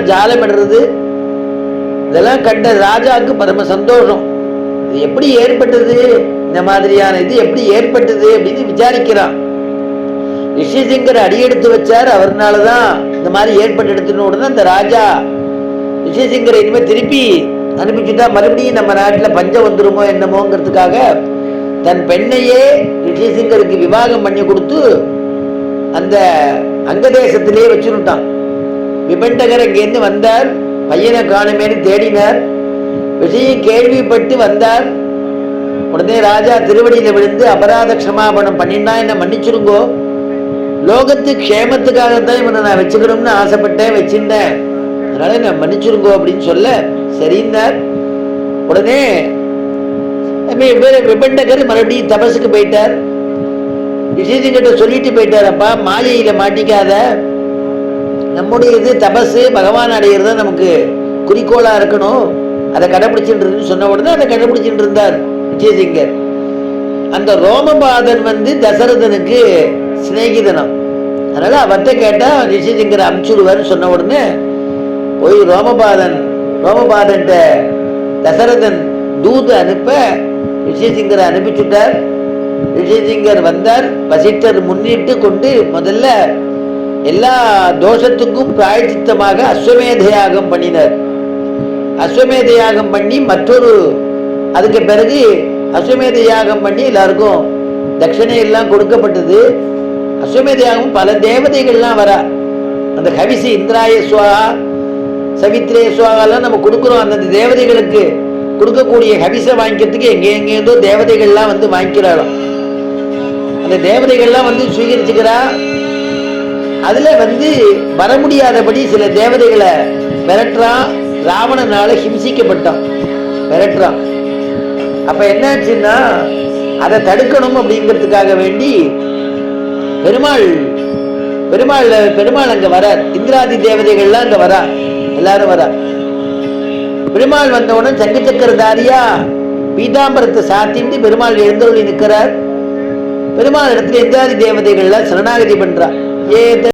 எல்லாம் ஜாலம் இடுறது இதெல்லாம் கண்ட ராஜாவுக்கு பரம சந்தோஷம். இது எப்படி ஏற்பட்டது, இந்த மாதிரியான இது எப்படி ஏற்பட்டது அப்படின்னு விசாரிக்கிறான். ரிஷிசிங்கர் அடியெடுத்து வச்சார், அவர்னாலதான் இந்த மாதிரி ஏற்பட்டு உடனே அந்த ராஜா ரிஷிசிங்கரை இனிமேல் திருப்பி அனுப்பிச்சுட்டா மறுபடியும் நம்ம நாட்டில் பஞ்சம் வந்துருமோ என்னமோங்கிறதுக்காக தன் பெண்ணையே ரிஷிசிங்கருக்கு விவாகம் பண்ணி கொடுத்து அந்த அங்கதேசத்திலே வச்சுட்டான். விபண்டகர் அங்கேருந்து வந்தார், பையனை காணுமேனு தேடினார். விஷயம் கேள்விப்பட்டு வந்தார். உடனே ராஜா திருவடியில விழுந்து அபராத க்ஷமாபணம் பண்ணினா என்ன மன்னிச்சிருங்கோ, லோகத்து க்ஷேமத்துக்காகத்தான் இவனை நான் வச்சுக்கணும்னு ஆசைப்பட்டேன், வச்சிருந்தேன், அதனால என்ன மன்னிச்சிருங்கோ அப்படின்னு சொல்ல சரிந்தார். உடனே விபண்டகர் மறுபடியும் தபசுக்கு போயிட்டார். ரிஷிசிங்கிட்ட சொல்லிட்டு போயிட்டார், அப்பா மாயையில மாட்டிக்காத, நம்முடைய இது தபசு பகவான் அடையிறது நமக்கு குறிக்கோளா இருக்கணும், அதை கடைபிடிச்சுட்டு சொன்ன உடனே அதை கடைபிடிச்சுட்டு இருந்தார் ரிஷிசிங்கர். அந்த ரோமபாதன் தசரதனுக்கு சிநேகிதனம், அதனால அவர்கிட்ட கேட்டா ரிஷிசிங்கரை அனுப்பிச்சுடுவார்னு சொன்ன உடனே போய் ரோமபாதன் தசரதன் தூது அனுப்ப ரிஷிசிங்கரை அனுப்பிச்சுட்டார். ரிஷிசிங்கர் வந்தார். வசிஷ்டர் முன்னிட்டு கொண்டு முதல்ல எல்லா தோஷத்துக்கும் பிராயச்சித்தமாக அஸ்வமேத யாகம் பண்ணினார். அஸ்வமேத யாகம் பண்ணி அதுக்கு பிறகு அஸ்வமேத யாகம் பண்ணி எல்லாருக்கும் தட்சிணை எல்லாம் கொடுக்கப்பட்டது. அஸ்வமேத யாகம் பல தேவதைகள்லாம் வரா. அந்த ஹவிசி இந்திராய சுவாகா சவித்ரே சுவாகாலாம் நம்ம கொடுக்குறோம். அந்த தேவதைகளுக்கு கொடுக்கக்கூடிய ஹவிசை வாங்கிக்கிறதுக்கு எங்கேருந்தோ தேவதைகள்லாம் வாங்கிக்கிறாராம். அந்த தேவதைகள்லாம் சுவீகரிச்சுக்கிறா. அதுல வர முடியாதபடி சில தேவதைகளை மிரட்டுறான். ராவணனால ஹிம்சிக்கப்பட்டான், மிரட்டுறான். அப்ப என்னாச்சுன்னா அதை தடுக்கணும் அப்படிங்கிறதுக்காக வேண்டி பெருமாள் அங்க வரார். இந்திராதி தேவதைகள்லாம் அங்க வரா, எல்லாரும் வரா. பெருமாள் வந்தவுடன் சங்கு சக்கரதாரியா பீதாம்பரத்தை சாத்திட்டு பெருமாள் எழுந்தருளி நிற்கிறார். பெருமாள் இடத்துல இந்திராதி தேவதைகள்லாம் சரணாகதி பண்றா.